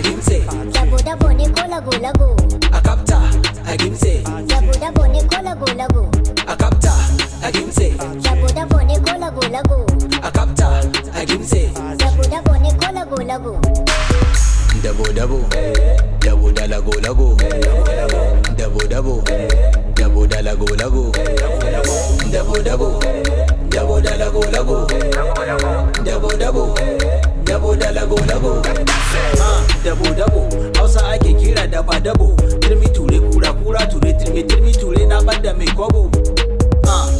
agimse. Dabo dabo ne ko lago lago. Akapta, agimse. Dabo dabo ne ko lago lago. Akapta, agimse. Dabo dabo ne ko lago lago. Akapta, agimse. Dabo dabo ne ko lago lago. Dabo dabo, dabo da lago lago. Dabo dabo, dabo da lago lago. Dabo dabo, dabo da lago lago. Dabo dabo, dabo da lago lago. Dabo dabo, Hausa ake kira daba dabo. Turmi ture kura kura ture turmi ture na bada mai kwabo.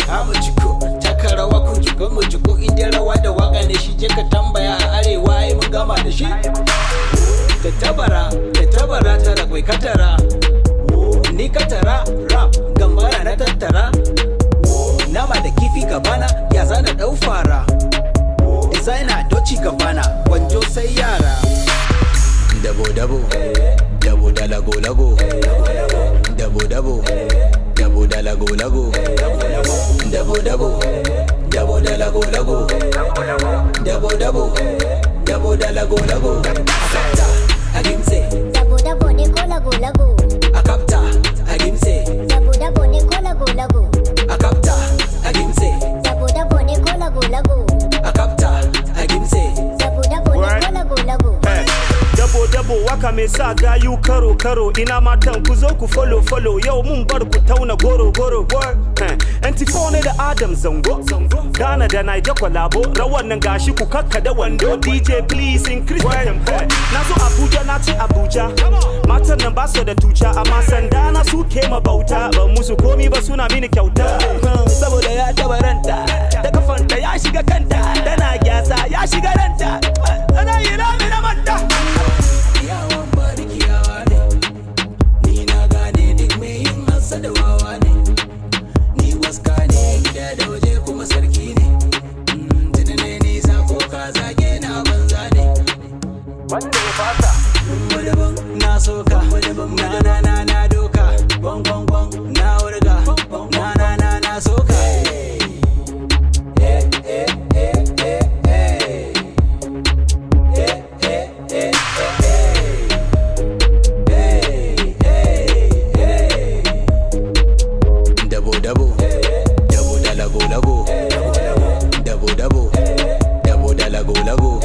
Hamu jiko, taka rawa ku jiko mu jiko inda rawa da waka ne shi je ka tambaya a arewa ai mun gama da shi. Tattabara tara kwai katara. Ni katara rap gambara na tattara. Nama da kifi gabana ya zana dau fara. Designer doci gabana wanjo sai yara. Dabo dabo, dabo da lago lago. Dabo dabo, dabo da lago lago. Dabo dabo, dabo da lago lago. Dabo dabo, dabo da lago lago. Akapta, agimse. Dabo dabo ne ko lago lago. Akapta, agimse. Dabo dabo ne ko lago lago. Akapta, agimse. Dabo dabo ne ko lago lago. Akapta, agimse. Dabo dabo ne ko lago lago. Dabo waka mai sa gayu karo ina matan ku zo ku follow yau mun bar ku tauna goro NT4 ne da Adam Zango Ghana da Naija kwalabo rawan nan gashi ku kakkada wando DJ please increase the tempo na zo Abuja na ce Abuja matan nan ba su da tuca amma sanda na su ke mabauta ban musu komi ba suna mini kyauta saboda ya taba ranta da kafanta ya shiga kanta tana gyasa ya shiga ranta ana yi rami na manta. Yawan bariki yawa ne, ni na gane duk mai yin masa da wawa ne. Ni waska ne gida da waje kuma sarki ne. Tuni ne nisa ko ka zage na banza ne. Wanda ya fata, daban na soka, na doka, gwang na wurga, na soka. Dabo, dabo da lago lago. Dabo dabo, dabo da lago lago.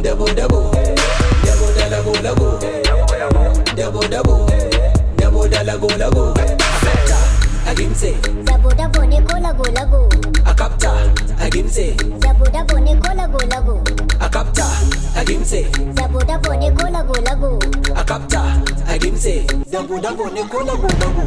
Dabo dabo, dabo da lago lago. Dabo dabo, dabo da lago lago. Akapta, agimse. Dabo dabo ne ko lago lago. Akapta, agimse. Dabo dabo ne ko lago lago. Akapta, agimse. Dabo dabo ne ko lago lago. Akapta, agimse. Dabo dabo ne ko lago lago.